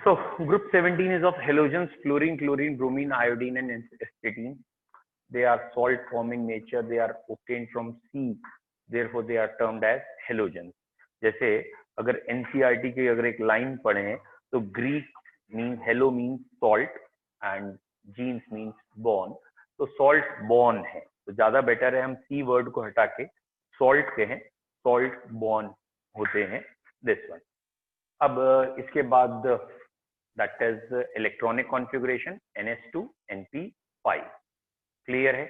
So group 17 is of halogens, fluorine, chlorine, bromine, iodine, and astatine. They are salt forming nature. They are obtained from sea. Therefore, they are termed as halogens. जैसे अगर NCERT की अगर एक line पढ़े तो Greek mean halo mean salt and genes means born. तो salt born है, तो ज्यादा बेटर है हम सी वर्ड को हटा के सॉल्ट कहें. सॉल्ट बॉर्न होते हैं दिस वन. अब इसके बाद that is electronic configuration NH2 NP5. Clear है?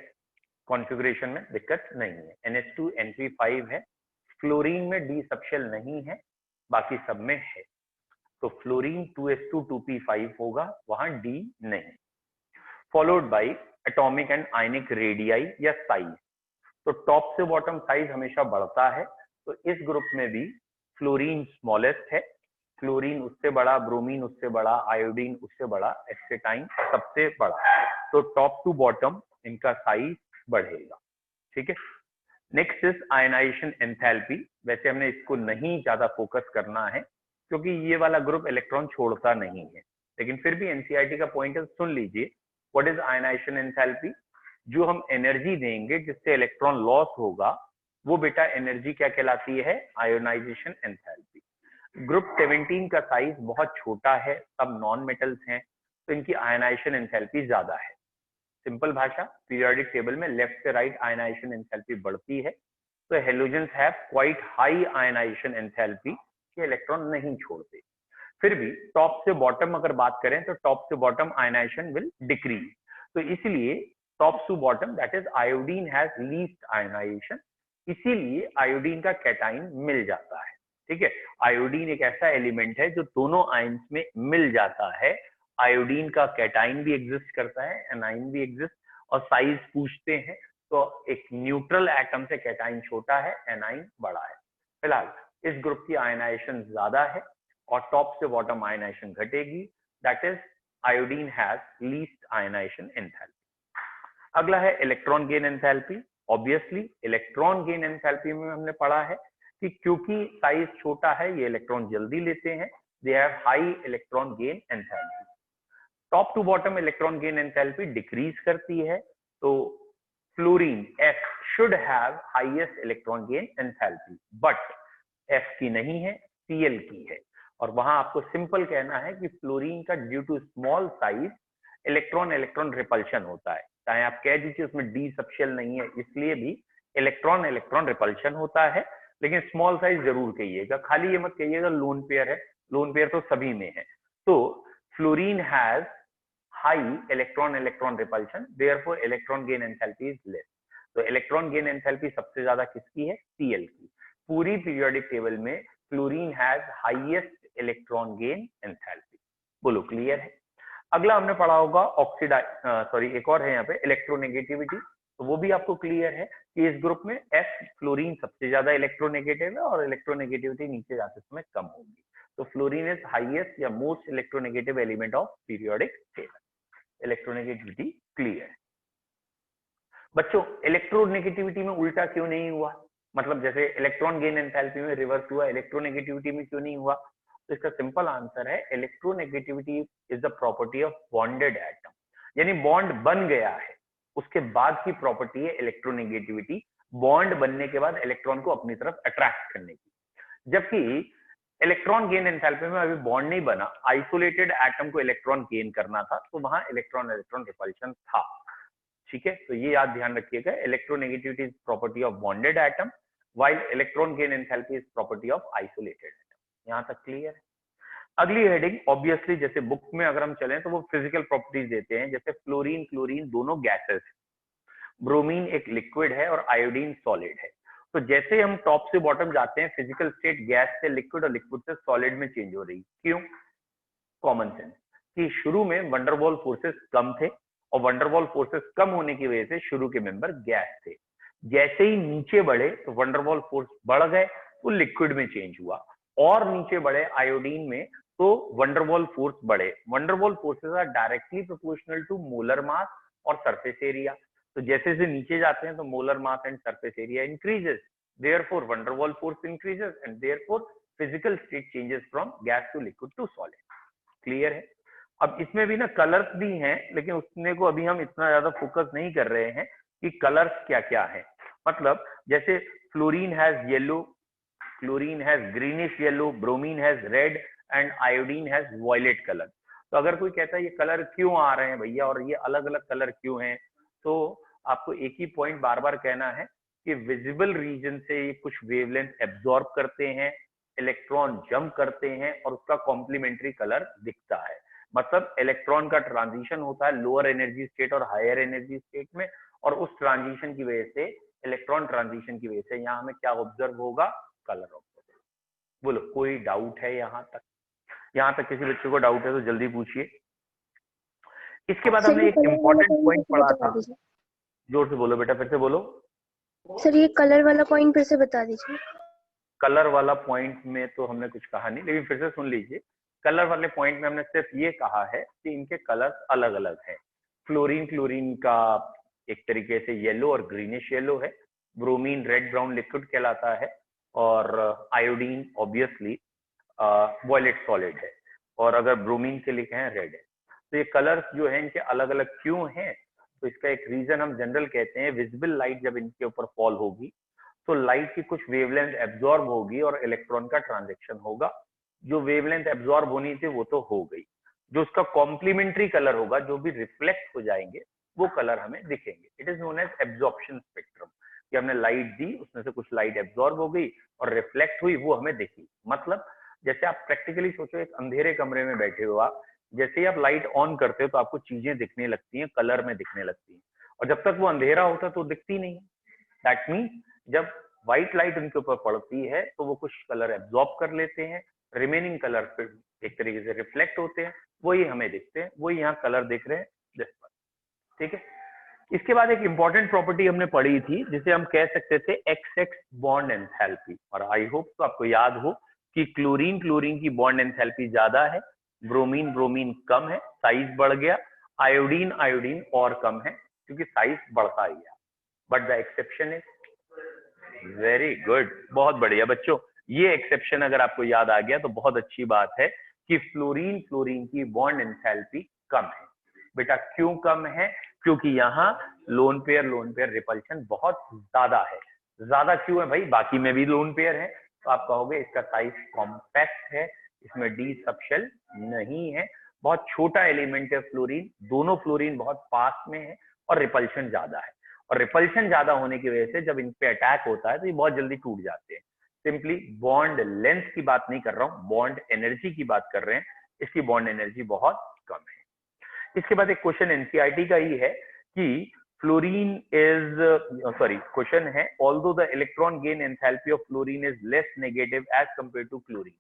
कॉन्फ़िगरेशन में दिक्कत नहीं है. NH2 NP5 है. फ्लोरीन में डी सबशेल नहीं है, बाकी सब में है. तो फ्लोरीन 2s2 2p5 होगा, वहां डी नहीं. Followed by atomic and ionic radii या साइज. तो टॉप से बॉटम साइज हमेशा बढ़ता है. तो इस ग्रुप में भी फ्लोरीन स्मॉलेस्ट है, क्लोरीन उससे बड़ा, ब्रोमीन उससे बड़ा, आयोडीन उससे बड़ा, एस्टेटाइन सबसे बड़ा. तो टॉप टू बॉटम इनका साइज बढ़ेगा. ठीक है. Next is ionization enthalpy. वैसे हमने इसको नहीं ज्यादा फोकस करना है क्योंकि ये वाला ग्रुप इलेक्ट्रॉन छोड़ता नहीं है, लेकिन फिर भी एनसीईआरटी का पॉइंट है, सुन लीजिए. What is ionization enthalpy? जो हम एनर्जी देंगे जिससे इलेक्ट्रॉन लॉस होगा, वो बेटा एनर्जी क्या कहलाती है? Ionisation enthalpy. ग्रुप 17 का साइज बहुत छोटा है, सब नॉन मेटल्स हैं, तो इनकी आयनाइजेशन एंथैल्पी ज्यादा है. सिंपल भाषा, पीरियोडिक टेबल में लेफ्ट से राइट आयनाइजेशन एंथैल्पी बढ़ती है. तो halogens have quite high ionization enthalpy, ये इलेक्ट्रॉन नहीं छोड़ते. फिर भी टॉप से बॉटम अगर बात करें तो टॉप से बॉटम आयनाइजेशन विल डिक्रीज. तो इसलिए top to bottom that is iodine has least ionization, इसीलिए आयोडीन का कैटाइन मिल जाता है. ठीक है. आयोडीन एक ऐसा एलिमेंट है जो दोनों आयंस में मिल जाता है. आयोडीन का कैटाइन भी एग्जिस्ट करता है, एनाइन भी एग्जिस्ट. और साइज पूछते हैं तो एक न्यूट्रल एटम से कैटाइन छोटा है, एनाइन बड़ा है. फिलहाल इस ग्रुप की आयनाइजेशन ज्यादा है और टॉप से बॉटम आयनाइजेशन घटेगी. That is iodine has least ionization enthalpy. अगला है electron gain enthalpy. Obviously electron gain enthalpy में हमने पढ़ा है कि क्योंकि साइज छोटा है ये इलेक्ट्रॉन जल्दी लेते हैं. They have high electron gain enthalpy. Top to bottom electron gain enthalpy decrease करती है. तो fluorine F should have highest electron gain enthalpy, but F की नहीं है, Cl की है. और वहां आपको सिंपल कहना है कि फ्लोरीन का due to small size electron electron repulsion होता है. चाहे आप कह दीजिए उसमें डी सबशेल नहीं है, इसलिए भी इलेक्ट्रॉन इलेक्ट्रॉन रिपल्शन होता है. लेकिन स्मॉल साइज जरूर कहिएगा, खाली ये मत कहिएगा लोन पेयर है. लोन पेयर तो सभी में है. तो fluorine has high electron electron repulsion, therefore electron gain enthalpy is less. तो इलेक्ट्रॉन गेन एंथैल्पी सबसे ज्यादा किसकी है? Cl की. पूरी पीरियोडिक टेबल में fluorine has highest electron gain enthalpy. बोलो क्लियर है? अगला हमने पढ़ा होगा एक और है यहाँ पे इलेक्ट्रोनेगेटिविटी. तो वो भी आपको क्लियर है कि इस ग्रुप में F फ्लोरीन सबसे ज्यादा इलेक्ट्रोनेगेटिव है और इलेक्ट्रोनेगेटिविटी नीचे जाते समय कम होगी. तो फ्लोरीन इज हाईएस्ट या most electronegative element of periodic table. Electronegativity clear. बच्चों इलेक्ट्रोनेगेटिविटी में उल्टा क्यों नहीं हुआ? मतलब जैसे इलेक्ट्रॉन गेन एंथैल्पी में रिवर्स हुआ, इलेक्ट्रोनेगेटिविटी में क्यों नहीं हुआ? तो इसका सिंपल आंसर है electronegativity is the property of bonded atom. यानी बॉन्ड बन गया है, उसके बाद की प्रॉपर्टी है इलेक्ट्रोनेगेटिविटी. बॉन्ड बनने के बाद इलेक्ट्रॉन को अपनी तरफ अट्रैक्ट करने की. जबकि इलेक्ट्रॉन गेन एंथैल्पी में अभी बॉन्ड नहीं बना, आइसोलेटेड एटम को इलेक्ट्रॉन गेन करना था, तो वहां इलेक्ट्रॉन इलेक्ट्रॉन रिपल्शन था. ठीक है. तो ये याद ध्यान रखिएगा, electronegativity is property of bonded atom while electron gain enthalpy is property of isolated atom. यहां तक क्लियर है? अगली हेडिंग ऑब्वियसली जैसे बुक में अगर हम चलें तो वो फिजिकल प्रॉपर्टीज देते हैं. जैसे फ्लोरीन क्लोरीन दोनों गैसेस, ब्रोमीन एक लिक्विड है और आयोडीन सॉलिड है. तो जैसे हम टॉप से बॉटम जाते हैं फिजिकल स्टेट गैस से लिक्विड और लिक्विड से सॉलिड में चेंज हो रही. क्यों? कॉमन सेंस कि शुरू में वंडरवॉल फोर्सेस कम थे और वंडरवॉल फोर्सेस कम होने की वजह से शुरू के मेंबर गैस थे. जैसे ही नीचे बढ़े तो वंडरवॉल फोर्स बढ़ गए तो लिक्विड में चेंज हुआ, और नीचे बढ़े आयोडीन में तो वंडरवॉल फोर्स बढ़े. Van der Waals forces are directly proportional to molar mass और सरफेस एरिया. तो जैसे जैसे नीचे जाते हैं तो molar mass and surface area increases, therefore van der Waals force increases and therefore physical state changes from gas to liquid to solid. Clear है। अब इसमें भी ना कलर्स भी हैं, लेकिन उसमें को अभी हम इतना ज्यादा फोकस नहीं कर रहे हैं कि कलर्स क्या क्या है। मतलब जैसे fluorine has yellow, chlorine has greenish yellow, bromine has red and iodine has violet colour. तो अगर कोई कहता है ये कलर क्यों आ रहे हैं भैया और ये अलग अलग कलर क्यों हैं, तो आपको एक ही पॉइंट बार बार कहना है कि विजिबल रीजन से ये कुछ वेवलेंथ एब्जॉर्ब करते हैं, इलेक्ट्रॉन जंप करते हैं और उसका कॉम्प्लीमेंट्री कलर दिखता है। मतलब इलेक्ट्रॉन का ट्रांजिशन होता है लोअर एनर्जी स्टेट और हायर एनर्जी स्टेट में, और उस ट्रांजिशन की वजह से, इलेक्ट्रॉन ट्रांजिशन की वजह से यहाँ हमें क्या ऑब्जर्व होगा, कलर ऑब्जर्व। बोलो कोई डाउट है यहाँ तक? यहाँ तक किसी बच्चे को डाउट है तो जल्दी पूछिए। इसके बाद हमने एक इम्पोर्टेंट पॉइंट पढ़ा था, जोर से बोलो बेटा, फिर से बोलो। सर ये कलर वाला पॉइंट फिर से बता दीजिए। कलर वाला पॉइंट में तो हमने कुछ कहा नहीं, लेकिन फिर से सुन लीजिए। कलर वाले पॉइंट में हमने सिर्फ ये कहा है कि इनके कलर्स अलग अलग हैं। क्लोरीन का एक तरीके से येलो और ग्रीनिश येलो है, ब्रोमीन रेड ब्राउन लिक्विड कहलाता है, और आयोडीन ऑब्वियसली वॉयलेट सॉलिड है, और अगर ब्रोमीन के लिखे हैं रेड है। तो ये कलर्स जो है इनके अलग अलग क्यों हैं, तो इसका एक रीजन हम जनरल कहते हैं, विजिबल लाइट जब इनके ऊपर फॉल होगी तो लाइट की कुछ वेवलेंथ एब्जॉर्ब होगी और इलेक्ट्रॉन का ट्रांजेक्शन होगा। जो वेवलेंथ एब्जॉर्ब होनी थी वो तो हो गई, जो उसका कॉम्प्लीमेंट्री कलर होगा, जो भी रिफ्लेक्ट हो जाएंगे वो कलर हमें दिखेंगे। It is known as absorption spectrum, कि हमने लाइट दी, उसमें से कुछ लाइट एब्जॉर्ब हो गई और रिफ्लेक्ट हुई, वो हमें दिखी। मतलब जैसे आप प्रैक्टिकली सोचो, एक अंधेरे कमरे में बैठे हो आप, जैसे ही आप लाइट ऑन करते हो तो आपको चीजें दिखने लगती हैं, कलर में दिखने लगती हैं, और जब तक वो अंधेरा होता है तो दिखती नहीं। दैट मीन्स जब व्हाइट लाइट उनके ऊपर पड़ती है तो वो कुछ कलर एब्जॉर्ब कर लेते हैं, रिमेनिंग कलर फिर एक तरीके से रिफ्लेक्ट होते हैं, वही हमें दिखते हैं, वही यहाँ कलर दिख रहे हैं जिस पर। ठीक है। इसके बाद एक इंपॉर्टेंट प्रॉपर्टी हमने पढ़ी थी जिसे हम कह सकते थे XX बॉन्ड एंथैल्पी, और आई होप तो आपको याद हो कि क्लोरीन की बॉन्ड एंथैल्पी ज्यादा है, ब्रोमीन कम है, साइज बढ़ गया, आयोडीन और कम है क्योंकि साइज बढ़ता ही है। But the exception is, very good, बहुत बढ़िया बच्चों, ये एक्सेप्शन अगर आपको याद आ गया तो बहुत अच्छी बात है कि फ्लोरीन की बॉन्ड एंथैल्पी कम है। बेटा क्यों कम है? क्योंकि यहाँ लोन पेयर रिपल्शन बहुत ज्यादा है। ज्यादा क्यों है भाई? बाकी में भी लोन पेयर है, तो आप कहोगे इसका साइज कॉम्पैक्ट है, इसमें डी सबशेल नहीं है, बहुत छोटा एलिमेंट है फ्लोरीन, दोनों फ्लोरीन बहुत पास में है और रिपल्शन ज्यादा है। और रिपल्शन ज्यादा होने की वजह से जब इन पे अटैक होता है तो ये बहुत जल्दी टूट जाते हैं। सिंपली बॉन्ड लेंथ की बात नहीं कर रहा हूं, बॉन्ड एनर्जी की बात कर रहे हैं, इसकी बॉन्ड एनर्जी बहुत कम है। इसके बाद एक क्वेश्चन एनसीईआरटी का ही है कि फ्लोरीन इज क्वेश्चन है, although the electron gain enthalpy of fluorine is less negative as compare to chlorine.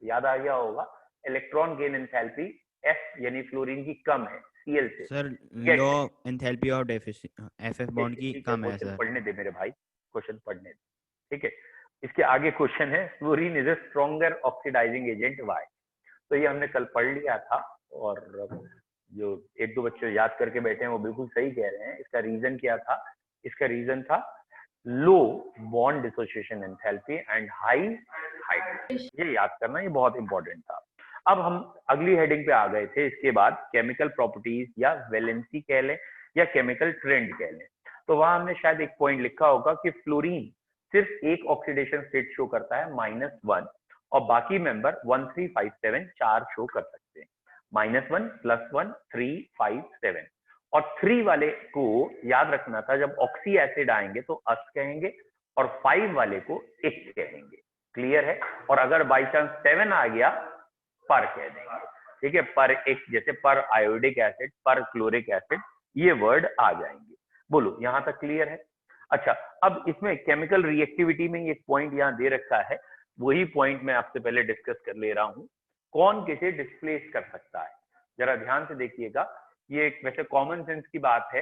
याद आ गया होगा, इलेक्ट्रॉन गेन एंथैल्पी एफ यानी फ्लोरीन की कम है Cl से। Sir low enthalpy of FF bond की कम है सर। पढ़ने दे मेरे भाई, क्वेश्चन पढ़ने दे। ठीक है, इसके आगे क्वेश्चन है, fluorine is a stronger oxidizing agent why. तो ये हमने कल पढ़ लिया था, और जो एक दो बच्चे याद करके बैठे हैं वो बिल्कुल सही कह रहे हैं। इसका रीजन क्या था? इसका रीजन था low bond dissociation enthalpy and high hydration. ये याद करना, ये बहुत इंपॉर्टेंट था। अब हम अगली हेडिंग पे आ गए थे, इसके बाद केमिकल प्रॉपर्टीज या वैलेंसी कह लें या केमिकल ट्रेंड कह लें। तो वहां हमने शायद एक पॉइंट लिखा होगा कि फ्लोरीन सिर्फ एक ऑक्सीडेशन स्टेट शो करता है -1, और बाकी मेंबर 1, 3, 5, 7 4 शो कर सकते हैं। -1, +1, 3, 5, 7, और 3 वाले को याद रखना था, जब ऑक्सी एसिड आएंगे तो अस कहेंगे, और 5 वाले को इक कहेंगे। क्लियर है? और अगर बाई चांस 7 आ गया, पर कह देंगे। ठीक है, पर एक, जैसे पर आयोडिक एसिड, पर क्लोरिक एसिड, ये वर्ड आ जाएंगे। बोलो यहां तक क्लियर है? अच्छा, अब इसमें केमिकल रिएक्टिविटी में एक पॉइंट यहां दे रखा है, वही पॉइंट मैं आपसे पहले डिस्कस कर ले रहा हूं, कौन किसे डिस्प्लेस कर सकता है। जरा ध्यान से देखिएगा, ये एक वैसे कॉमन सेंस की बात है,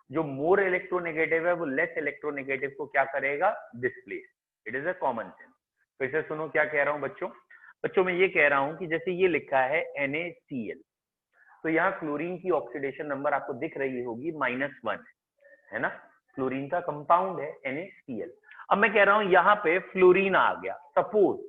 जो मोर इलेक्ट्रोनेगेटिव है वो लेस इलेक्ट्रोनेगेटिव को क्या करेगा? Displace. It is a common sense. फिर से सुनो क्या कह रहा हूं बच्चों। मैं ये कह रहा हूं कि जैसे ये लिखा है NaCl, तो यहाँ क्लोरीन की ऑक्सीडेशन नंबर आपको दिख रही होगी -1 है ना, क्लोरीन का कंपाउंड है NaCl। अब मैं कह रहा हूं यहाँ पे फ्लोरीन आ गया सपोज,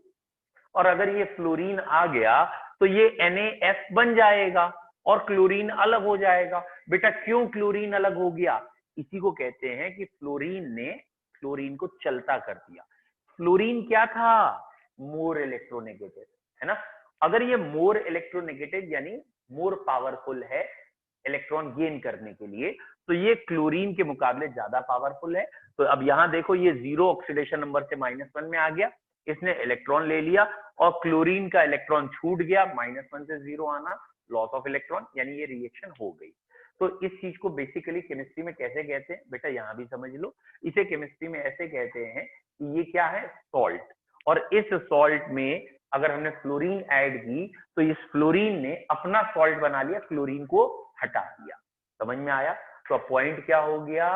और अगर ये फ्लोरीन आ गया तो ये NaF बन जाएगा और क्लोरीन अलग हो जाएगा। बेटा क्यों क्लोरीन अलग हो गया? इसी को कहते हैं कि फ्लोरीन ने क्लोरीन को चलता कर दिया। फ्लोरीन क्या था? मोर इलेक्ट्रोनेगेटिव, है ना। अगर ये मोर इलेक्ट्रोनेगेटिव यानी मोर पावरफुल है इलेक्ट्रॉन गेन करने के लिए, तो ये क्लोरीन के मुकाबले ज्यादा पावरफुल है। तो अब यहां देखो ये 0 ऑक्सीडेशन नंबर से -1 में आ गया, इसने इलेक्ट्रॉन ले लिया और क्लोरीन का इलेक्ट्रॉन छूट गया, -1 से 0 आना, लॉस ऑफ इलेक्ट्रॉन, यानी ये रिएक्शन हो गई। तो इस चीज को बेसिकली केमिस्ट्री में कैसे कहते हैं बेटा, यहां भी समझ लो। इसे केमिस्ट्री में ऐसे कहते हैं कि ये क्या है? सॉल्ट। और इस सॉल्ट में अगर हमने फ्लोरीन ऐड की तो इस फ्लोरीन ने अपना सॉल्ट बना लिया, क्लोरीन को हटा दिया। समझ में आया? तो अब पॉइंट क्या हो गया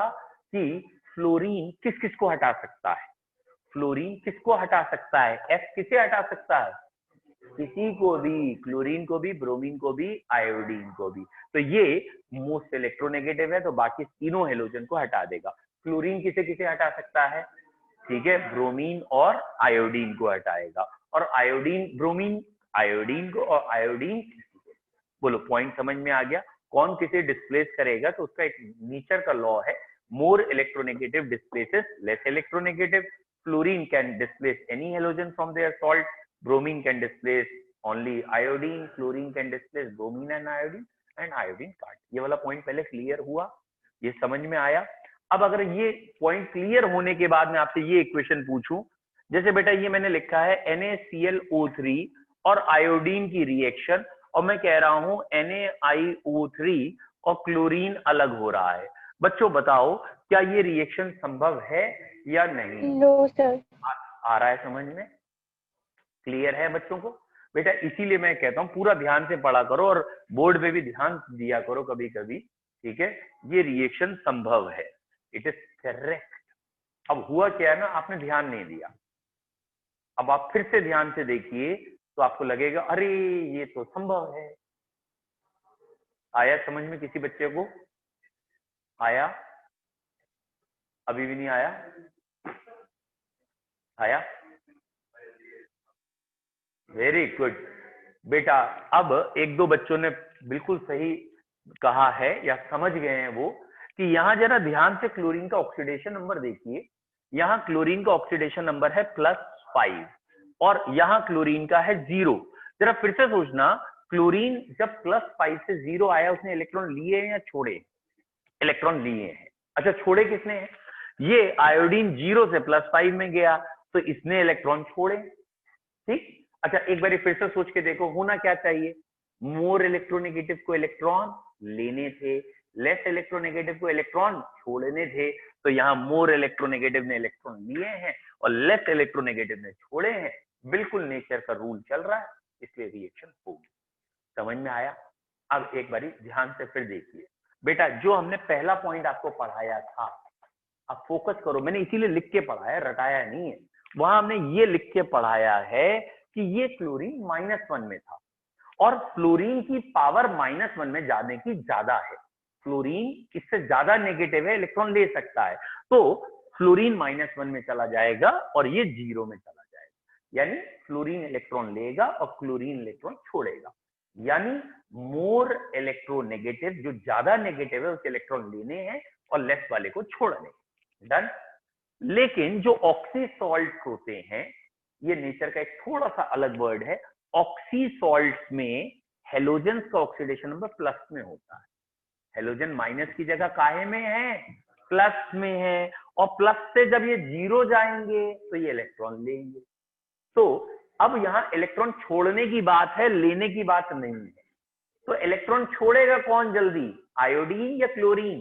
कि फ्लोरीन किस किस को हटा सकता है? फ्लोरीन किसको हटा सकता है? F किसे हटा सकता है? किसी को भी, क्लोरीन को भी, ब्रोमीन को भी, आयोडीन को भी। तो ये मोस्ट इलेक्ट्रोनेगेटिव है, तो बाकी तीनों हेलोजन को हटा देगा। क्लोरीन किसे किसे हटा सकता है? ठीक है, ब्रोमीन और आयोडीन को हटाएगा, और आयोडीन ब्रोमीन आयोडीन को, और आयोडीन किसी को। बोलो पॉइंट समझ में आ गया? कौन किसे डिस्प्लेस करेगा? तो उसका एक नेचर का लॉ है, more electronegative displaces less electronegative. Fluorine can displace any halogen from their salt, bromine can displace only iodine, chlorine can displace bromine and iodine can't। ये वाला पॉइंट पहले क्लियर हुआ, ये समझ में आया? अब अगर ये पॉइंट क्लियर होने के बाद मैं आपसे ये इक्वेशन पूछूं, जैसे बेटा ये मैंने लिखा है NaClO3 और आयोडीन की रिएक्शन, और मैं कह रहा हूं NaIO3 और क्लोरीन अलग हो रहा है। बच्चों बताओ क्या ये रिएक्शन संभव है या नहीं? No sir. आ रहा है समझ में? क्लियर है बच्चों को? बेटा इसीलिए मैं कहता हूं पूरा ध्यान से पढ़ा करो और बोर्ड पे भी ध्यान दिया करो कभी कभी, ठीक है। ये रिएक्शन संभव है, इट इज करेक्ट। अब हुआ क्या है ना, आपने ध्यान नहीं दिया। अब आप फिर से ध्यान से देखिए तो आपको लगेगा अरे ये तो संभव है। आया समझ में किसी बच्चे को? आया? अभी भी नहीं आया? आया? वेरी गुड बेटा। अब एक दो बच्चों ने बिल्कुल सही कहा है या समझ गए हैं वो, कि यहां जरा ध्यान से क्लोरीन का ऑक्सीडेशन नंबर देखिए। यहां क्लोरीन का ऑक्सीडेशन नंबर है +5 और यहां क्लोरीन का है 0। जरा फिर से सोचना, क्लोरीन जब +5 से 0 आया उसने इलेक्ट्रॉन लिए हैं या छोड़े? इलेक्ट्रॉन लिए हैं। अच्छा छोड़े किसने हैं? ये आयोडीन 0 से +5 में गया तो इसने इलेक्ट्रॉन छोड़े, ठीक। अच्छा एक बार फिर से सोच के देखो, होना क्या चाहिए? मोर इलेक्ट्रोनेगेटिव को इलेक्ट्रॉन लेने थे, लेस इलेक्ट्रोनेगेटिव को इलेक्ट्रॉन छोड़ने थे। तो यहाँ मोर इलेक्ट्रोनेगेटिव ने इलेक्ट्रॉन लिए हैं और लेस इलेक्ट्रोनेगेटिव ने छोड़े हैं। बिल्कुल नेचर का रूल चल रहा है, इसलिए रिएक्शन होगी। समझ में आया? अब एक बारी ध्यान से फिर देखिए बेटा, जो हमने पहला पॉइंट आपको पढ़ाया था, अब फोकस करो। मैंने इसीलिए लिख के पढ़ाया, रटाया नहीं है। वहां हमने ये लिख के पढ़ाया है कि ये क्लोरीन -1 में था और फ्लोरीन की पावर -1 में जाने की ज्यादा है। फ्लोरीन इससे ज्यादा नेगेटिव है, इलेक्ट्रॉन ले सकता है, तो फ्लोरीन -1 में चला जाएगा और ये 0 में चला जाएगा। यानी फ्लोरीन इलेक्ट्रॉन लेगा और क्लोरीन इलेक्ट्रॉन छोड़ेगा। यानी मोर इलेक्ट्रोनेगेटिव, जो ज्यादा नेगेटिव है उसे इलेक्ट्रॉन लेने हैं और लेस वाले को छोड़ने। डन। लेकिन जो ऑक्सी सॉल्ट होते हैं, ये नेचर का एक थोड़ा सा अलग वर्ड है। ऑक्सी सॉल्ट में हेलोजेंस का ऑक्सीडेशन नंबर प्लस में होता है। हेलोजन माइनस की जगह काहे में है? प्लस में है। और प्लस से जब ये 0 जाएंगे तो ये इलेक्ट्रॉन लेंगे। तो अब यहाँ इलेक्ट्रॉन छोड़ने की बात है, लेने की बात नहीं है। तो इलेक्ट्रॉन छोड़ेगा कौन जल्दी, आयोडीन या क्लोरीन?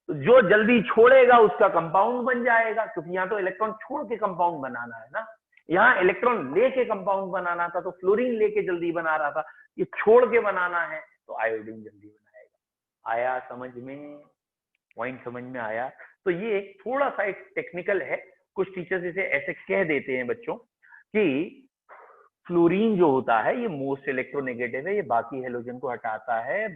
तो जो जल्दी छोड़ेगा उसका कंपाउंड बन जाएगा, क्योंकि यहाँ तो इलेक्ट्रॉन छोड़ के कंपाउंड बनाना है ना, यहाँ इलेक्ट्रॉन लेके कंपाउंड बनाना था, तो फ्लोरीन लेके जल्दी बना रहा था, ये छोड़ के बनाना है तो आयोडीन जल्दी बनाएगा। आया समझ में? पॉइंट समझ में आया? तो ये एक थोड़ा सा एक टेक्निकल है, कुछ टीचर्स इसे ऐसे कह देते हैं बच्चों कि फ्लोरीन जो होता है ये मोस्ट इलेक्ट्रोनेगेटिव है, ये बाकी हेलोजन को हटाता है।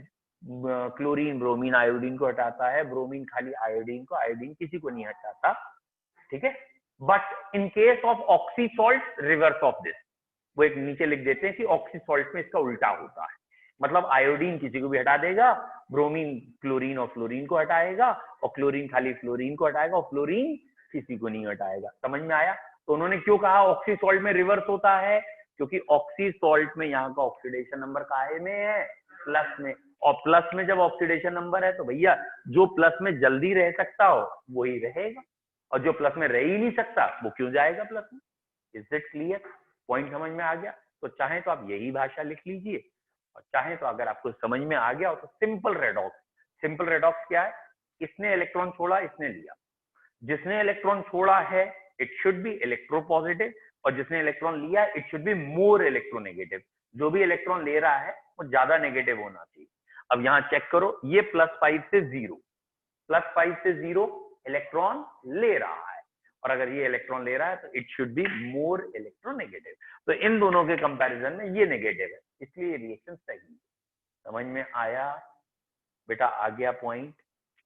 क्लोरीन ब्रोमीन आयोडीन को हटाता है, ब्रोमीन खाली आयोडीन को, आयोडीन किसी को नहीं हटाता, ठीक है। But in case of oxy salt reverse of this, वो एक नीचे लिख देते हैं कि ऑक्सी सॉल्ट में इसका उल्टा होता है, मतलब आयोडीन किसी को भी हटा देगा, ब्रोमीन क्लोरीन और फ्लोरीन को हटाएगा, और क्लोरीन खाली फ्लोरीन को हटाएगा, और फ्लोरीन किसी को नहीं हटाएगा। समझ में आया? तो उन्होंने क्यों कहा ऑक्सी सॉल्ट में रिवर्स होता है? क्योंकि ऑक्सी सॉल्ट में यहाँ का ऑक्सीडेशन नंबर काहे में है? प्लस में। और प्लस में जब ऑक्सीडेशन नंबर है तो भैया जो प्लस में जल्दी रह सकता हो वही रहेगा, और जो प्लस में रह ही नहीं सकता वो क्यों जाएगा प्लस में। Is it clear? पॉइंट समझ में आ गया? तो चाहे तो आप यही भाषा लिख लीजिए, और चाहे तो अगर आपको समझ में आ गया हो तो सिंपल रेडॉक्स। सिंपल रेडॉक्स क्या है? इसने इलेक्ट्रॉन छोड़ा, इसने लिया, जिसने इलेक्ट्रॉन छोड़ा है इट शुड बी इलेक्ट्रोपॉजिटिव, और जिसने इलेक्ट्रॉन लिया it should be more electronegative. जो भी इलेक्ट्रॉन ले रहा है वो ज्यादा नेगेटिव होना चाहिए। अब यहाँ चेक करो, ये +5 से 0, +5 से 0 इलेक्ट्रॉन ले रहा है, और अगर ये इलेक्ट्रॉन ले रहा है तो it should be more electronegative. तो इन दोनों के कंपैरिजन में ये नेगेटिव है, इसलिए ये रिएक्शन सही है। समझ में आया बेटा? आ गया पॉइंट?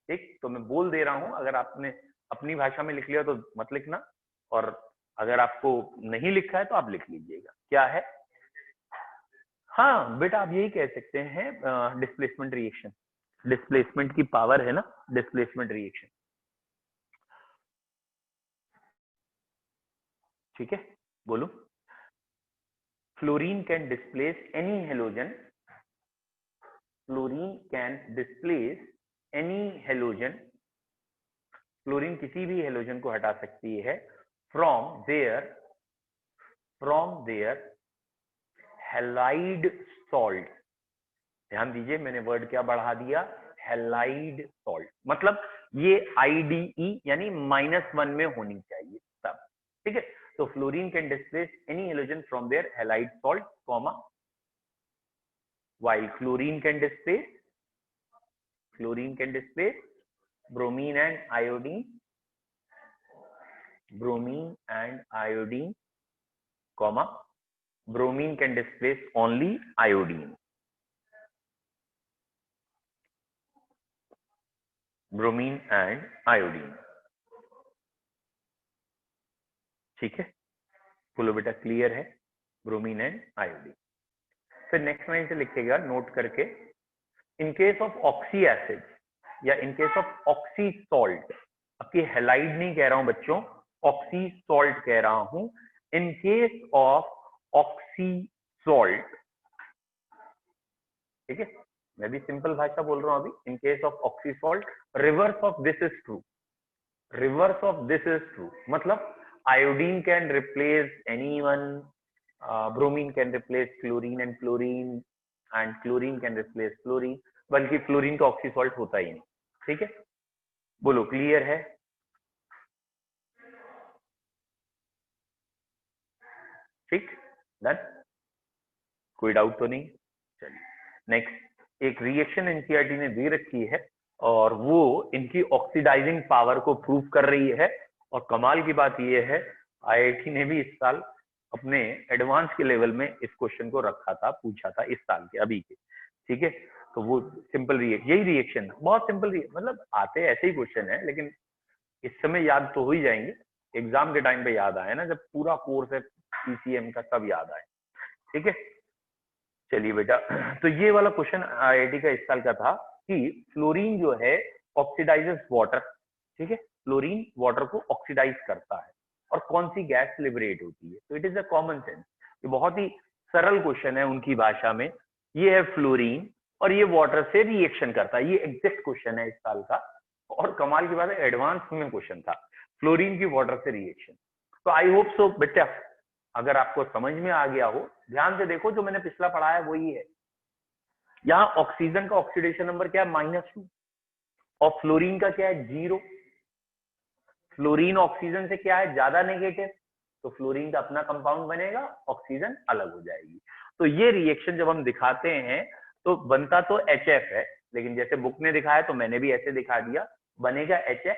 ठीक, तो मैं बोल दे रहा हूं, अगर आपने अपनी भाषा में लिख लिया तो मत लिखना, और अगर आपको नहीं लिखा है तो आप लिख लीजिएगा। क्या है? हाँ बेटा, आप यही कह सकते हैं डिस्प्लेसमेंट रिएक्शन। डिस्प्लेसमेंट की पावर है ना, डिस्प्लेसमेंट रिएक्शन। ठीक है, बोलो। Fluorine can displace any halogen, fluorine can displace any halogen, fluorine किसी भी हेलोजन को हटा सकती है फ्रॉम देयर हैलाइड सॉल्ट। ध्यान दीजिए, मैंने वर्ड क्या बढ़ा दिया? Halide salt. मतलब ये IDE यानी -1 में होनी चाहिए सब। ठीक है, तो fluorine can displace any halogen from their halide salt, comma, while chlorine can displace bromine and iodine, comma, bromine can displace only iodine, bromine and iodine। ठीक है, बोलो बेटा, क्लियर है? Bromine and iodine. फिर नेक्स्ट लाइन से लिखेगा note करके, in case of oxy acid या in case of oxy salt, आपकी हैलाइड नहीं कह रहा हूं बच्चों, ऑक्सी सॉल्ट कह रहा हूं। इन केस ऑफ ऑक्सी सॉल्ट, ठीक है, मैं भी सिंपल भाषा बोल रहा हूं अभी। In case of oxy salt, reverse of this is true, reverse of this is true. मतलब iodine can replace anyone, bromine can replace chlorine and fluorine, and chlorine can replace fluorine, बल्कि fluorine का oxy salt होता ही नहीं। ठीक है, बोलो clear है? ठीक, डन, कोई डाउट तो नहीं? चलिए नेक्स्ट, एक रिएक्शन एनसीईआरटी ने दे रखी है और वो इनकी ऑक्सीडाइजिंग पावर को प्रूव कर रही है। और कमाल की बात ये है, IIT ने भी इस साल अपने एडवांस के लेवल में इस क्वेश्चन को रखा था, पूछा था इस साल के अभी के। ठीक है, तो वो सिंपल यही रिएक्शन, बहुत सिंपल मतलब आते ऐसे ही क्वेश्चन है, लेकिन इस समय याद तो हो ही जाएंगे, एग्जाम के टाइम पे याद आए ना, जब पूरा कोर्स है PCM का सब याद आए। ठीक है, चलिए बेटा, तो ये वाला क्वेश्चन IIT का इस साल का था कि फ्लोरीन जो है ऑक्सीडाइजेस वाटर। ठीक है, फ्लोरीन वाटर को ऑक्सीडाइज करता है, और कौन सी गैस लिबरेट होती है? तो it is a common sense, ये बहुत ही सरल क्वेश्चन है उनकी भाषा में। ये है फ्लोरीन और ये वाटर से रिएक्शन करता है, ये एग्जैक्ट क्वेश्चन है इस साल का, और कमाल की बात है एडवांस में क्वेश्चन था, फ्लोरीन की वाटर से रिएक्शन। तो आई होप सो बेटा, अगर आपको समझ में आ गया हो, ध्यान से देखो, जो मैंने पिछला पढ़ाया वही है। यहाँ ऑक्सीजन का ऑक्सीडेशन नंबर क्या है? -2, और फ्लोरीन का क्या है? 0। फ्लोरीन ऑक्सीजन से क्या है? ज्यादा नेगेटिव, तो फ्लोरीन का अपना कंपाउंड बनेगा, ऑक्सीजन अलग हो जाएगी। तो ये रिएक्शन जब हम दिखाते हैं तो बनता तो HF है, लेकिन जैसे बुक ने दिखाया तो मैंने भी ऐसे दिखा दिया, बनेगा HF,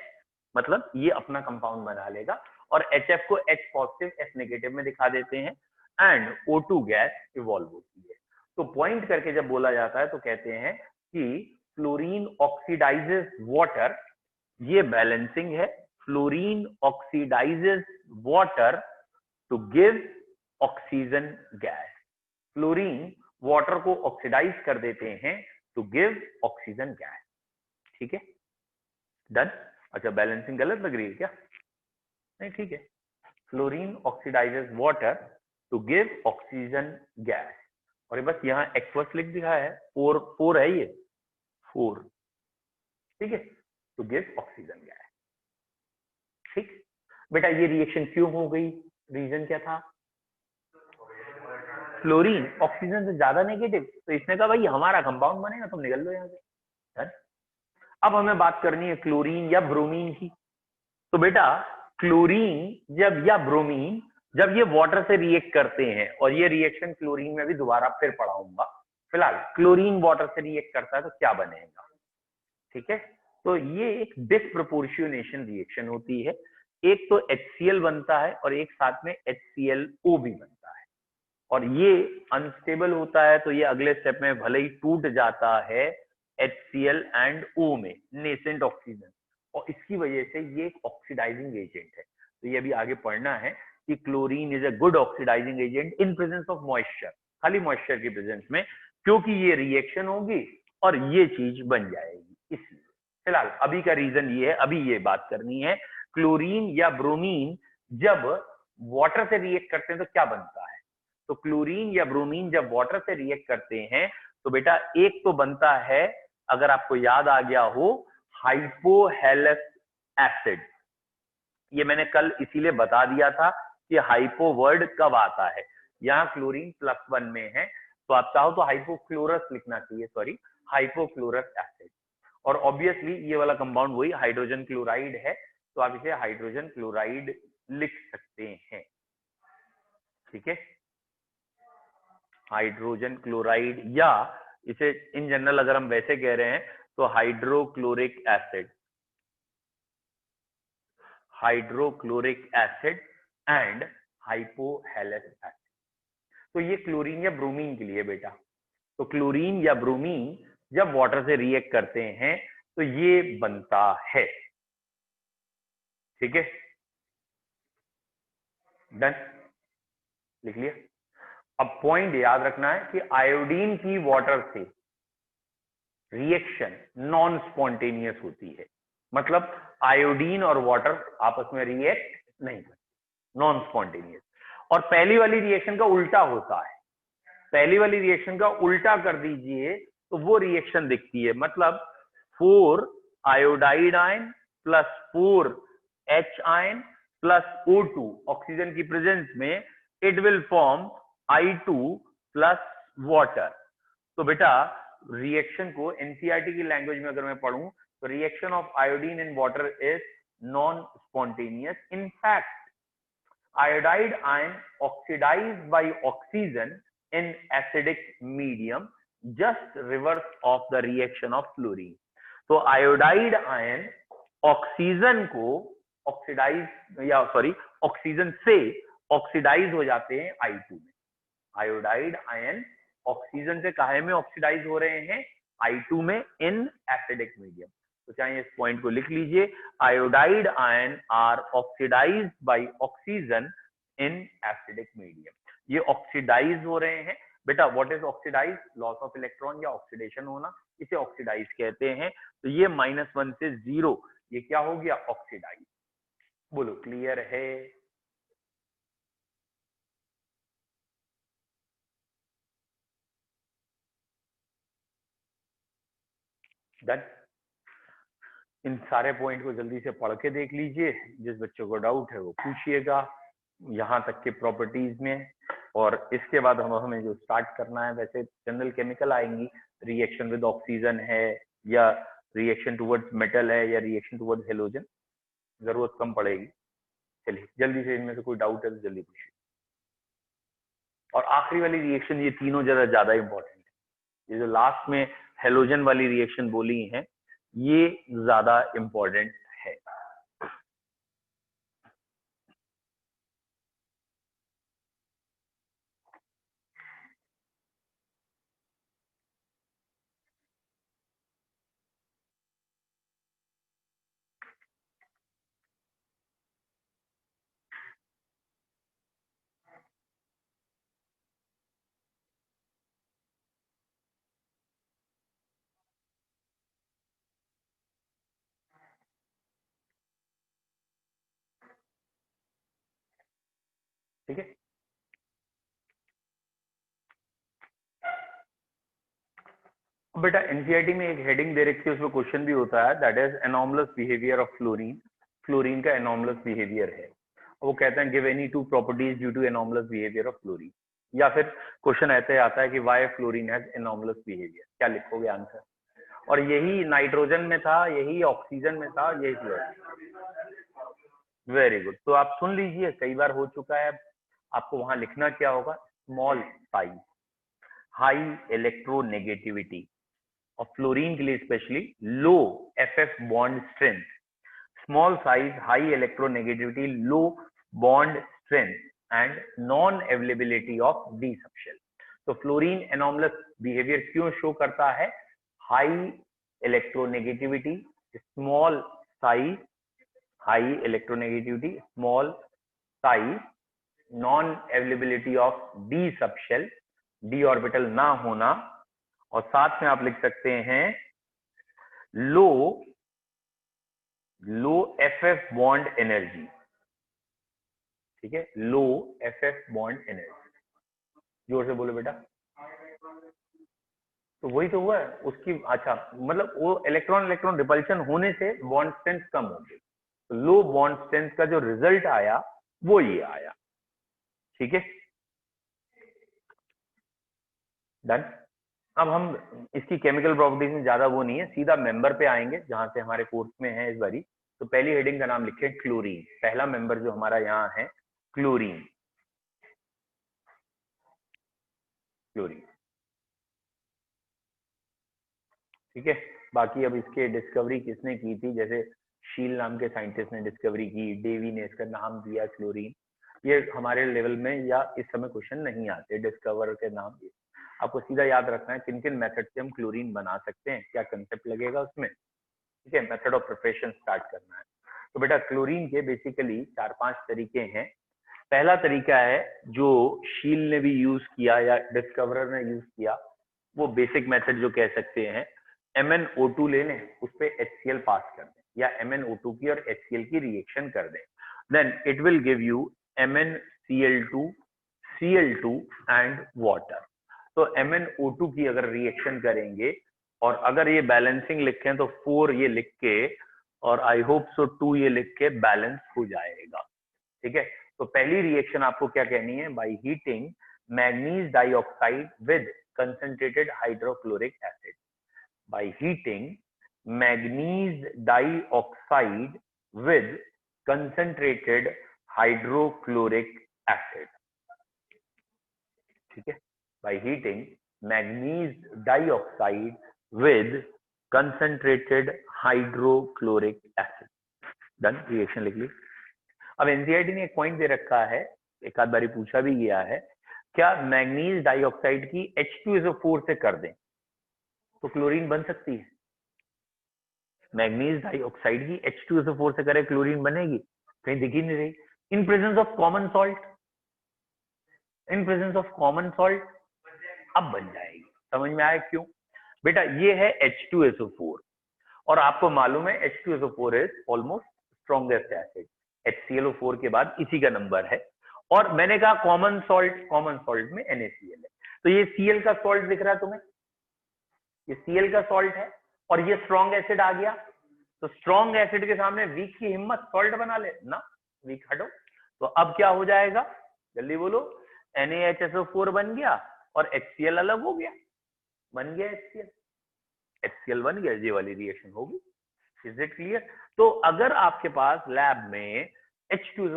मतलब ये अपना कंपाउंड बना लेगा, और HF को H पॉजिटिव F नेगेटिव में दिखा देते हैं, एंड O2 गैस इवॉल्व होती है। तो पॉइंट करके जब बोला जाता है तो कहते हैं कि फ्लोरीन ऑक्सीडाइजेस वाटर, ये बैलेंसिंग है, fluorine oxidizes water to give oxygen gas. Chlorine water को ऑक्सीडाइज कर देते हैं टू गिव ऑक्सीजन गैस। ठीक है, डन। अच्छा, बैलेंसिंग गलत लग रही है क्या? नहीं, ठीक है। Chlorine oxidizes water to give oxygen gas. और ये बस यहाँ एक्वस लिख दिया है, फोर है ये, 4, ठीक है, टू गिव ऑक्सीजन गैस। ठीक बेटा, ये रिएक्शन क्यों हो गई? रीजन क्या था? क्लोरीन ऑक्सीजन से ज्यादा नेगेटिव, तो इसने कहा भाई हमारा कंपाउंड बनेगा, तुम निकल लो यहाँ से। अब हमें बात करनी है क्लोरीन या ब्रोमीन की। तो बेटा क्लोरीन जब या ब्रोमीन जब ये वाटर से रिएक्ट करते हैं, और ये रिएक्शन क्लोरीन में भी दोबारा फिर पढ़ाऊंगा, फिलहाल क्लोरीन वाटर से रिएक्ट करता है तो क्या बनेगा? ठीक है, तो ये एक डिस्प्रपोर्शनेशन रिएक्शन होती है। एक तो HCl बनता है और एक साथ में HClO भी बनता है, और ये अनस्टेबल होता है, तो ये अगले स्टेप में भले ही टूट जाता है HCl एंड O में, नेसेंट ऑक्सीजन, और इसकी वजह से ये एक ऑक्सीडाइजिंग एजेंट है। तो ये अभी आगे पढ़ना है कि chlorine is a good oxidizing agent in presence of moisture, खाली मॉइस्चर की प्रेजेंस में, क्योंकि ये रिएक्शन होगी और ये चीज बन जाएगी। इसलिए फिलहाल अभी का रीजन ये है, अभी ये बात करनी है क्लोरीन या ब्रोमीन जब वाटर से रिएक्ट करते हैं तो क्या बनता है। तो क्लोरीन या ब्रोमीन जब वाटर से रिएक्ट करते हैं तो बेटा एक तो बनता है, अगर आपको याद आ गया हो, हाइपोहेलस एसिड। ये मैंने कल इसीलिए बता दिया था कि हाइपो वर्ड कब आता है। यहाँ क्लोरीन +1 में है, तो आप चाहो तो हाइपोक्लोरस लिखना चाहिए, सॉरी, हाइपोक्लोरस एसिड। और ऑब्वियसली ये वाला कंपाउंड वही हाइड्रोजन क्लोराइड है, तो आप इसे हाइड्रोजन क्लोराइड लिख सकते हैं। ठीक है, हाइड्रोजन क्लोराइड, या इसे इन जनरल अगर हम वैसे कह रहे हैं तो hydrochloric acid, hydrochloric acid and hypohalous acid. तो ये क्लोरीन या ब्रोमीन के लिए बेटा। तो क्लोरीन या ब्रोमीन जब वाटर से रिएक्ट करते हैं तो ये बनता है। ठीक है, डन, लिख लिया। अब पॉइंट याद रखना है कि आयोडीन की वाटर से रिएक्शन नॉन स्पॉन्टेनियस होती है, मतलब आयोडीन और वाटर आपस में रिएक्ट नहीं करते, नॉन स्पॉन्टेनियस। और पहली वाली रिएक्शन का उल्टा होता है, पहली वाली रिएक्शन का उल्टा कर दीजिए तो वो रिएक्शन दिखती है, मतलब 4 iodide ion plus 4 H ion plus O2 oxygen की प्रेजेंस में, it will form I2 plus water. तो बेटा रिएक्शन को एनसीईआरटी की लैंग्वेज में अगर मैं पढ़ूं तो reaction of iodine in water is non spontaneous. In fact iodide ion oxidized by oxygen in acidic medium, just reverse of the reaction of fluorine। तो iodide ion ऑक्सीजन को oxidise या sorry oxygen से oxidise हो जाते हैं I2 में। Iodide ion oxygen से काहे में ऑक्सीडाइज हो रहे हैं? I2 में, इन एसिडिक मीडियम। तो चाहे इस पॉइंट को लिख लीजिए, iodide ion are oxidized by oxygen in acidic medium. ये ऑक्सीडाइज हो रहे हैं बेटा। What is oxidize? Loss of electron या ऑक्सीडेशन होना, इसे ऑक्सीडाइज कहते हैं। तो ये -1 से 0, ये क्या हो गया? ऑक्सीडाइज। बोलो क्लियर है? डन। इन सारे पॉइंट को जल्दी से पढ़ के देख लीजिए, जिस बच्चों को डाउट है वो पूछिएगा, यहाँ तक के प्रॉपर्टीज में। और इसके बाद हमें जो स्टार्ट करना है, वैसे जनरल केमिकल आएंगी, रिएक्शन विद ऑक्सीजन है, या रिएक्शन टुवर्ड्स मेटल है, या रिएक्शन टुवर्ड्स हेलोजन, जरूरत कम पड़ेगी। चलिए जल्दी से इनमें से कोई डाउट है तो जल्दी पूछिए। और आखिरी वाली रिएक्शन, ये तीनों जरा ज्यादा इंपॉर्टेंट है। ये जो लास्ट में हेलोजन वाली रिएक्शन बोली है, ये ज्यादा इंपॉर्टेंट है। ठीक है। बेटा एनसीईआरटी में एक हेडिंग दे रखी है, उसमें क्वेश्चन भी होता है, that is anomalous behaviour of fluorine. Fluorine का एनॉमलस बिहेवियर है, वो कहते हैं give any two properties due to anomalous behaviour of fluorine, या फिर क्वेश्चन ऐसे आता है कि why fluorine has anomalous behaviour, क्या लिखोगे आंसर? और यही नाइट्रोजन में था, यही ऑक्सीजन में था, यही फ्लोरीन। वेरी गुड, तो आप सुन लीजिए, कई बार हो चुका है। आपको वहां लिखना क्या होगा? स्मॉल साइज, हाई इलेक्ट्रोनेगेटिविटी, और फ्लोरीन के लिए specially low FF bond strength, small size, high electronegativity, low bond strength and non availability of d subshell. तो फ्लोरीन एनॉमलस बिहेवियर क्यों शो करता है? High electronegativity, small size, high electronegativity, small size, non availability of d subshell, d orbital ना होना, और साथ में आप लिख सकते हैं लो एफएफ बॉन्ड एनर्जी। ठीक है, लो एफएफ बॉन्ड एनर्जी। जोर से बोलो बेटा। तो वही तो हुआ है उसकी। अच्छा, मतलब वो इलेक्ट्रॉन रिपल्शन होने से बॉन्ड स्ट्रेंथ कम हो गई, तो लो बॉन्ड स्ट्रेंथ का जो रिजल्ट आया वो ये आया। ठीक है, डन। अब हम इसकी केमिकल प्रॉपर्टीज में ज्यादा वो नहीं है, सीधा मेंबर पे आएंगे जहां से हमारे कोर्स में है इस बारी। तो पहली हेडिंग का नाम लिखे क्लोरीन, पहला मेंबर जो हमारा यहाँ है क्लोरीन। क्लोरीन, ठीक है। बाकी अब इसके डिस्कवरी किसने की थी? जैसे शील नाम के साइंटिस्ट ने डिस्कवरी की, डेवी ने इसका नाम दिया क्लोरीन। ये हमारे लेवल में या इस समय क्वेश्चन नहीं आते डिस्कवर के नाम। आपको सीधा याद रखना है किन किन मेथड से हम क्लोरीन बना सकते हैं, क्या कंसेप्ट लगेगा उसमें। ठीक है, मेथड ऑफ प्रिपरेशन स्टार्ट करना है। तो बेटा क्लोरीन के बेसिकली 4-5 तरीके हैं। पहला तरीका है जो शील ने भी यूज किया या डिस्कवरर ने यूज किया, वो बेसिक मेथड जो कह सकते हैं, MnO2 ले लें, उस पे HCl पास कर दें, या MnO2 की और HCl की रिएक्शन कर दें, then it will give you MnCl2, Cl2 and water. तो MnO2 की अगर रिएक्शन करेंगे, और अगर ये बैलेंसिंग लिखें तो 4 ये लिख के, और आई होप सो 2 ये लिख के बैलेंस हो जाएगा। ठीक है, तो पहली रिएक्शन आपको क्या कहनी है? By heating manganese dioxide with concentrated hydrochloric acid. By heating manganese dioxide with concentrated hydrochloric acid. ठीक है, by heating manganese dioxide with concentrated hydrochloric acid. Done, reaction लिख ली। अब एनसीईआरटी ने एक पॉइंट दे रखा है, एक आध बारी पूछा भी गया है, क्या मैग्नीज डाइऑक्साइड की H2SO4 से कर दें तो क्लोरीन बन सकती है? मैग्नीज डाइऑक्साइड की H2SO4 से करे क्लोरीन बनेगी? कहीं दिख ही नहीं रही। इन presence of common salt, in presence of common salt अब बन जाएगी। समझ में आया क्यों? बेटा ये है H2SO4, और आपको मालूम है H2SO4 is almost strongest acid, HClO4 के बाद इसी का नंबर है। और मैंने कहा कॉमन सॉल्ट में NaCl है, तो ये Cl का सॉल्ट दिख रहा है तुम्हें, ये Cl का सॉल्ट है, और ये स्ट्रॉन्ग एसिड आ गया। तो स्ट्रॉन्ग एसिड के सामने वीक की हिम्मत, सॉल्ट बना ले ना, वीक हटो। तो अब क्या हो जाएगा? जल्दी बोलो। NaHSO4 बन गया और HCl अलग हो गया, बन गया HCl बन गया, ये वाली रिएक्शन होगी। Is it clear? तो अगर आपके पास लैब में HCl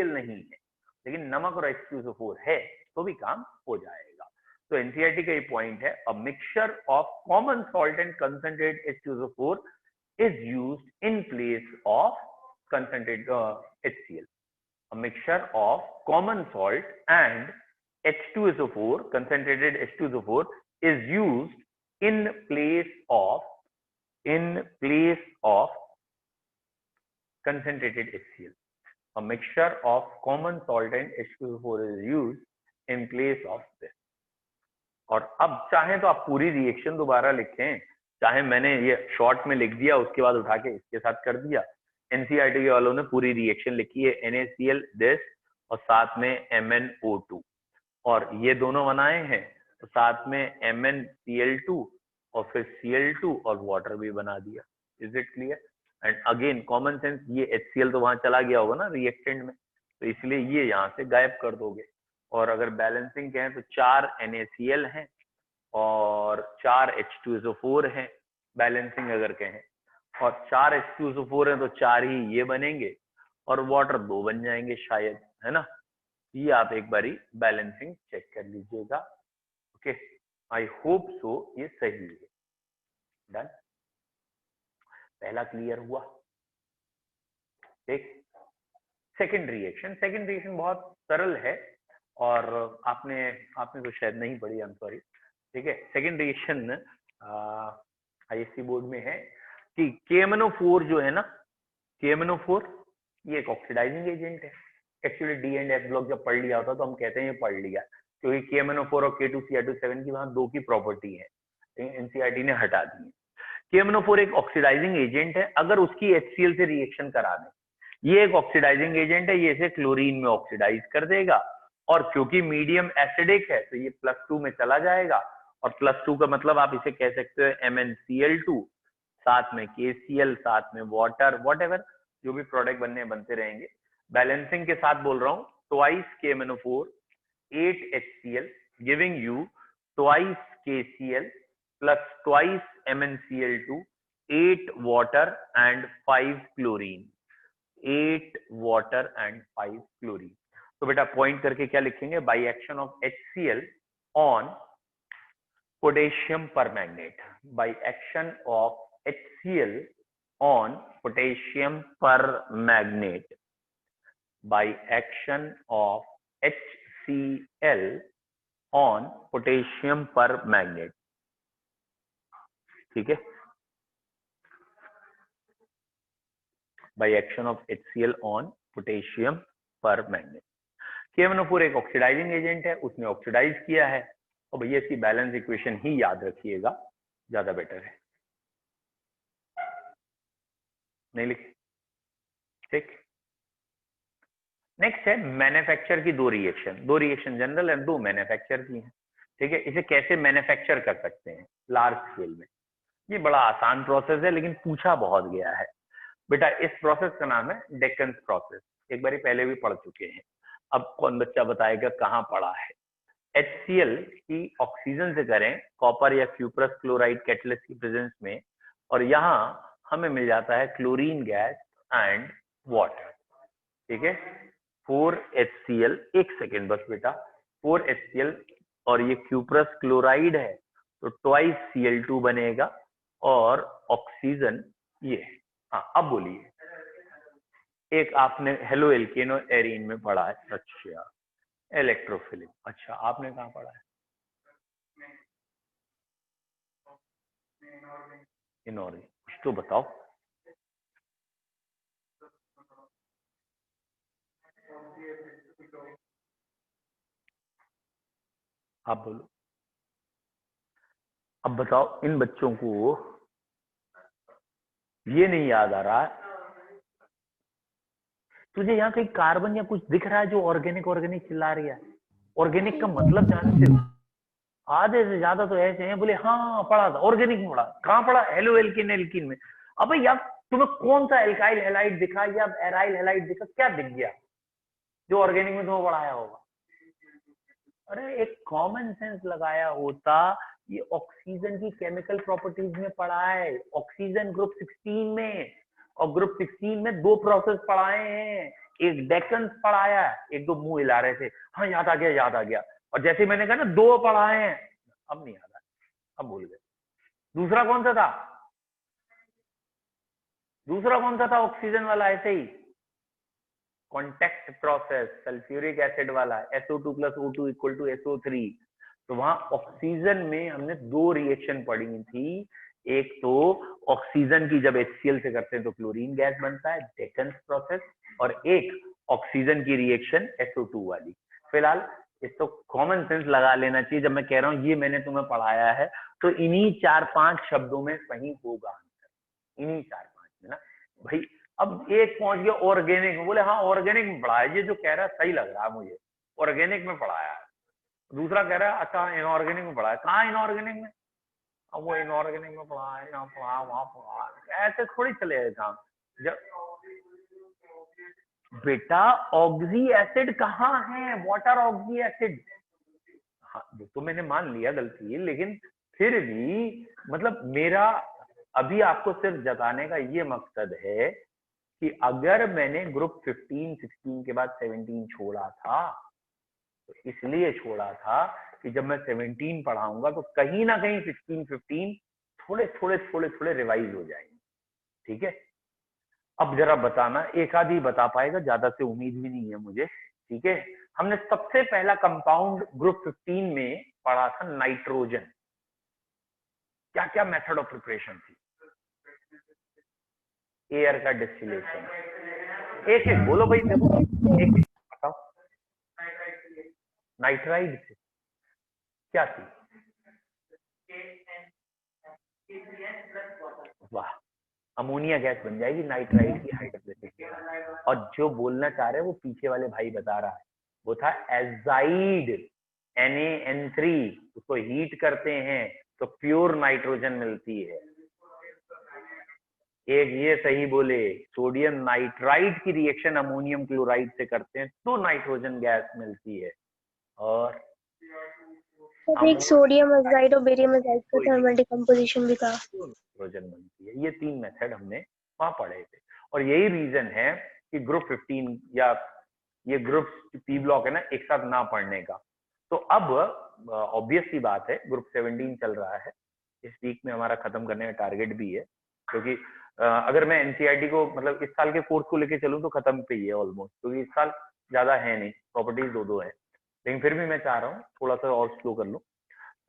नहीं है, लेकिन नमक और H2SO4 है, तो भी काम हो जाएगा। तो एनसीईआरटी का ये पॉइंट है, a mixture of common salt and concentrate H2SO4 is used in place of concentrate HCl। A mixture of common salt and H2SO4, concentrated H2SO4, is used in place of concentrated HCl. A mixture of common salt and H2SO4 is used in place of this. और अब चाहे तो आप पूरी reaction दोबारा लिखें, चाहे मैंने ये शॉर्ट में लिख दिया उसके बाद उठा के इसके साथ कर दिया, एनसीईआरटी के वालों ने पूरी रिएक्शन लिखी है, NaCl दिस और साथ में MnO2, और ये दोनों बनाए हैं तो साथ में MnCl2 और फिर Cl2 और वाटर भी बना दिया। Is it clear? And again common sense, ये HCl तो वहां चला गया होगा ना रिएक्टेंट में, तो इसलिए ये यहाँ से गायब कर दोगे। और अगर बैलेंसिंग कहें तो 4 NaCl हैं और 4 H2SO4 हैं, बैलेंसिंग अगर कहें, और 4 H2SO4 हैं तो 4 ही ये बनेंगे और वाटर 2 बन जाएंगे शायद, है ना। ये आप एक बारी बैलेंसिंग चेक कर लीजिएगा। ओके, आई होप सो ये सही है। डन, पहला क्लियर हुआ। ठीक, सेकंड रिएक्शन बहुत सरल है और आपने तो शायद नहीं पढ़ी, आई एम सॉरी। ठीक है, सेकंड रिएक्शन आईएससी बोर्ड में है कि KMnO4 जो है ना, KMnO4 ये एक ऑक्सीडाइजिंग एजेंट है। Actually D and F block जब पढ़ लिया होता तो हम कहते हैं ये पढ़ लिया, क्योंकि KMnO4 और K2Cr27 की वहां 2 की प्रॉपर्टी है, एनसीईआरटी ने हटा दी है। KMnO4 एक ऑक्सीडाइजिंग एजेंट है, अगर उसकी HCl से रिएक्शन करा दें, ये एक ऑक्सीडाइजिंग एजेंट है, ये इसे क्लोरीन में ऑक्सीडाइज कर देगा, और क्योंकि मीडियम एसिडिक है तो ये +2 में चला जाएगा, और +2 का मतलब आप इसे कह सकते हो MnCl2 साथ में KCl साथ में वाटर, वॉटएवर जो भी प्रोडक्ट बनते रहेंगे। बैलेंसिंग के साथ बोल रहा हूं, twice KMnO4 8 HCl giving you twice KCl plus twice MnCl2 8 water and 5 chlorine, 8 water and 5 chlorine. तो बेटा पॉइंट करके क्या लिखेंगे, by action of HCl on potassium permanganate, by action of HCl on potassium permanganate, by action of HCl on potassium permanganate। ठीक है, by action of HCl on potassium permanganate। KMnO4 एक oxidising agent है, उसने oxidise किया है, और भैया इसकी बैलेंस इक्वेशन ही याद रखिएगा, ज्यादा बेटर है, नहीं लिखे। ठीक, नेक्स्ट है मैन्युफैक्चर की दो रिएक्शन जनरल एंड 2 मैन्युफैक्चर की हैं। ठीक है, इसे कैसे मैन्युफैक्चर कर सकते हैं लार्ज स्केल में, ये बड़ा आसान प्रोसेस है लेकिन पूछा बहुत गया है। बेटा इस प्रोसेस का नाम है डेक्कन प्रोसेस, एक बार पहले भी पढ़ चुके हैं, अब कौन बच्चा बताएगा कहाँ पढ़ा है। HCl की ऑक्सीजन से करें कॉपर या क्यूप्रस क्लोराइड कैटलिस्ट की प्रेजेंस में, और यहाँ हमें मिल जाता है क्लोरीन गैस एंड वाटर। ठीक है, 4HCl, एक सेकेंड बस बेटा, 4HCl और ये क्यूप्रस क्लोराइड है तो ट्वाइस Cl2 बनेगा, और ऑक्सीजन ये। हाँ अब बोलिए, एक आपने हेलो एल्केनो एरीन में पढ़ा है, अच्छा इलेक्ट्रोफिलिक, अच्छा आपने कहाँ पढ़ा है, इनऑर्गेनिक, कुछ तो बताओ। आप बोलो, अब बताओ, इन बच्चों को ये नहीं याद आ रहा, तुझे यहाँ कहीं कार्बन या कुछ दिख रहा है जो ऑर्गेनिक चिल्ला रही है? ऑर्गेनिक का मतलब जानते हो? आधे से ज्यादा तो ऐसे हैं बोले हाँ पढ़ा था, ऑर्गेनिक में पढ़ा, कहाँ पढ़ा, हेलो एल्किन में। अबे यार तुम्हें कौन सा एल्काइल हैलाइड दिखा या एराइल हैलाइड दिखा, क्या दिख गया जो ऑर्गेनिक में तुम्हें पढ़ाया होगा? अरे एक कॉमन सेंस लगाया होता, ये ऑक्सीजन की केमिकल प्रॉपर्टीज में पढ़ा है, ऑक्सीजन ग्रुप 16 में, और ग्रुप 16 में 2 प्रोसेस पढ़ाए हैं, एक डेक्कन पढ़ाया है, एक दो मुंह हिला रहे थे, हाँ याद आ गया, और जैसे मैंने कहा ना 2 पढ़ाए हैं, अब नहीं याद आया, अब भूल गए। दूसरा कौन सा था ऑक्सीजन वाला, ऐसे ही कॉन्टेक्ट प्रोसेस सल्फ्यूरिक एसिड वाला, SO2 + O2 = SO3। तो वहां ऑक्सीजन में हमने 2 रिएक्शन पढ़ी थी, एक तो ऑक्सीजन की जब HCl से करते हैं तो क्लोरीन गैस बनता है, डेक्कन प्रोसेस, और एक ऑक्सीजन की रिएक्शन SO2 वाली। फिलहाल इसको कॉमन सेंस लगा लेना चाहिए, जब मैं कह रहा हूँ ये मैंने तुम्हें पढ़ाया है तो इन्हीं 4-5 शब्दों में सही होगा, इन्हीं 4-5 में ना भाई। अब एक पहुंच गया ऑर्गेनिक में, बोले हाँ ऑर्गेनिक में पढ़ा है, ये जो कह रहा है सही लग रहा है मुझे, ऑर्गेनिक में पढ़ाया है। दूसरा कह रहा है अच्छा इनऑर्गेनिक में पढ़ा है, कहाँ इनऑर्गेनिक में? अब वो इनऑर्गेनिक में पढ़ा है, यहाँ पढ़ा वहां पढ़ा, ऐसे थोड़ी चलेगा काम। जब बेटा ऑक्सी एसिड कहाँ है, वाटर ऑक्सी एसिड, हाँ वो तो मैंने मान लिया गलती है, लेकिन फिर भी मतलब मेरा अभी आपको सिर्फ जताने का ये मकसद है कि अगर मैंने ग्रुप 15 16 के बाद 17 छोड़ा था तो इसलिए छोड़ा था कि जब मैं 17 पढ़ाऊंगा तो कहीं ना कहीं 16 15 थोड़े रिवाइज हो जाएंगे। ठीक है, अब जरा बताना, एक आध ही बता पाएगा, ज्यादा से उम्मीद भी नहीं है मुझे। ठीक है, हमने सबसे पहला कंपाउंड ग्रुप 15 में पढ़ा था नाइट्रोजन। क्या क्या मेथड ऑफ प्रिपरेशन थी? एयर का डिस्टिलेशन, एक एक बोलो भाई, देखो एक एक बताओ। नाइट्राइड से क्या थी? वाह, अमोनिया गैस बन जाएगी नाइट्राइड की हाइड्रोजन। और जो बोलना चाह रहे हैं वो पीछे वाले भाई बता रहा है, वो था एजाइड, NaN3, उसको हीट करते हैं तो प्योर नाइट्रोजन मिलती है। एक ये सही बोले, सोडियम नाइट्राइड की रिएक्शन अमोनियम क्लोराइड से करते हैं तो नाइट्रोजन गैस मिलती है। और एक सोडियम अजाइड और बेरियम अजाइड का थर्मल डिकम्पोजिशन भी था। नाइट्रोजन बनती है। ये 3 मेथड हमने वहां पढ़े थे, और यही रीजन है कि ग्रुप 15 या ये ग्रुप पी ब्लॉक है ना, एक साथ ना पढ़ने का। तो अब ऑब्वियस सी बात है, ग्रुप 17 चल रहा है, इस वीक में हमारा खत्म करने का टारगेट भी है, क्योंकि अगर मैं एनसीईआरटी को मतलब इस साल के कोर्स को लेके चलूं तो खत्म पे ही है ऑलमोस्ट, क्योंकि इस साल ज्यादा है नहीं, प्रॉपर्टीज 2 है, लेकिन फिर भी मैं चाह रहा हूँ थोड़ा सा और स्लो कर लूं।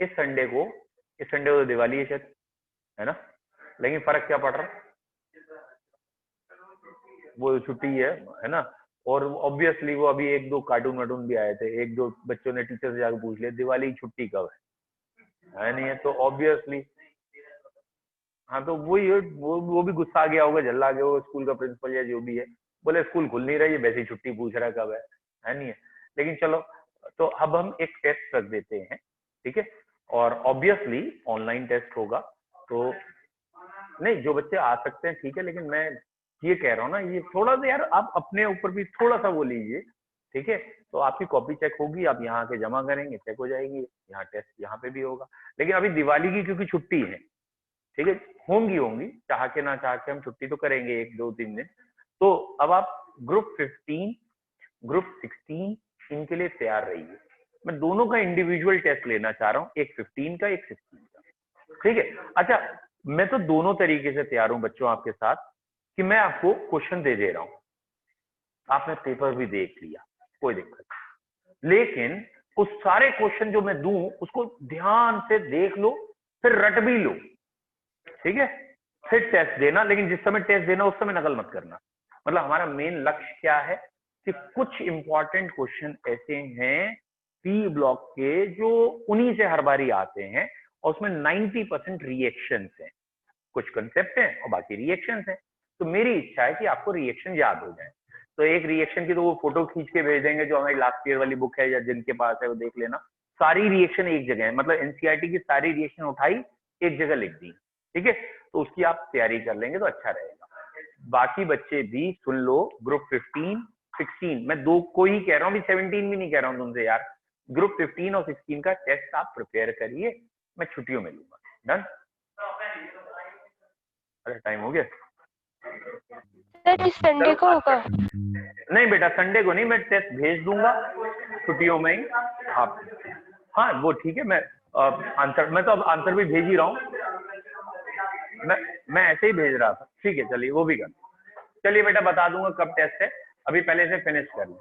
इस संडे को तो दिवाली है शायद, है ना, लेकिन फर्क क्या पड़ रहा है, वो छुट्टी है ना। और ऑब्वियसली वो अभी 1-2 कार्टून वार्टून भी आए थे, 1-2 बच्चों ने टीचर से जाकर पूछ लिया दिवाली की छुट्टी कब है नहीं है, तो ऑब्वियसली हाँ, तो वही है, वो भी गुस्सा आ गया होगा, झल्ला गया होगा स्कूल का प्रिंसिपल या जो भी है, बोले स्कूल खुल नहीं रही है, वैसे ही छुट्टी पूछ रहा है कब है नहीं है। लेकिन चलो, तो अब हम एक टेस्ट रख देते हैं, ठीक है, और ऑब्वियसली ऑनलाइन टेस्ट होगा, तो नहीं जो बच्चे आ सकते हैं ठीक है, लेकिन मैं ये कह रहा हूँ ना, ये थोड़ा सा यार आप अपने ऊपर भी थोड़ा सा वो लीजिए, ठीक है। तो आपकी कॉपी चेक होगी, आप यहाँ आके जमा करेंगे, चेक हो जाएगी, यहाँ टेस्ट यहाँ पे भी होगा। लेकिन अभी दिवाली की क्योंकि छुट्टी है, ठीक है, होंगी चाह के ना चाह के हम छुट्टी तो करेंगे 1-2-3 दिन। तो अब आप ग्रुप 15 ग्रुप 16 इनके लिए तैयार रहिए। मैं दोनों का इंडिविजुअल टेस्ट लेना चाह रहा हूँ, एक 15 का एक 16 का, ठीक है। अच्छा, मैं तो दोनों तरीके से तैयार हूं बच्चों आपके साथ, कि मैं आपको क्वेश्चन दे रहा हूं, आपने पेपर भी देख लिया, कोई दिक्कत नहीं, लेकिन उस सारे क्वेश्चन जो मैं दूं उसको ध्यान से देख लो, फिर रट भी लो, ठीक है, फिर टेस्ट देना। लेकिन जिस समय टेस्ट देना उस समय नकल मत करना। मतलब हमारा मेन लक्ष्य क्या है कि कुछ इंपॉर्टेंट क्वेश्चन ऐसे हैं पी ब्लॉक के जो उन्हीं से हर बारी आते हैं, और उसमें 90% रिएक्शंस हैं, कुछ कंसेप्ट हैं और बाकी रिएक्शंस हैं। तो मेरी इच्छा है कि आपको रिएक्शन याद हो जाए। तो एक रिएक्शन की तो वो फोटो खींच के भेज देंगे, जो हमारी लास्ट ईयर वाली बुक है या जिनके पास है वो देख लेना, सारी रिएक्शन एक जगह है, मतलब एनसीईआरटी की सारी रिएक्शन उठाई एक जगह लिख दी, ठीक है। तो उसकी आप तैयारी कर लेंगे तो अच्छा रहेगा। बाकी बच्चे भी सुन लो, ग्रुप 15 16, मैं 2 को ही कह रहा हूँ, 17 भी नहीं कह रहा हूँ तुमसे यार। ग्रुप 15 और 16 का टेस्ट आप प्रिपेयर करिए, मैं छुट्टियों में लूंगा। डन? अरे टाइम हो गया सर, इस संडे को होगा? नहीं बेटा, संडे को नहीं, मैं टेस्ट भेज दूंगा छुट्टियों में ही आप। हाँ वो ठीक है, मैं आंसर, मैं तो अब आंसर भी भेज ही रहा हूँ, मैं ऐसे ही भेज रहा था, ठीक है, चलिए वो भी कर, चलिए बेटा बता दूंगा कब टेस्ट है, अभी पहले से फिनिश कर लें।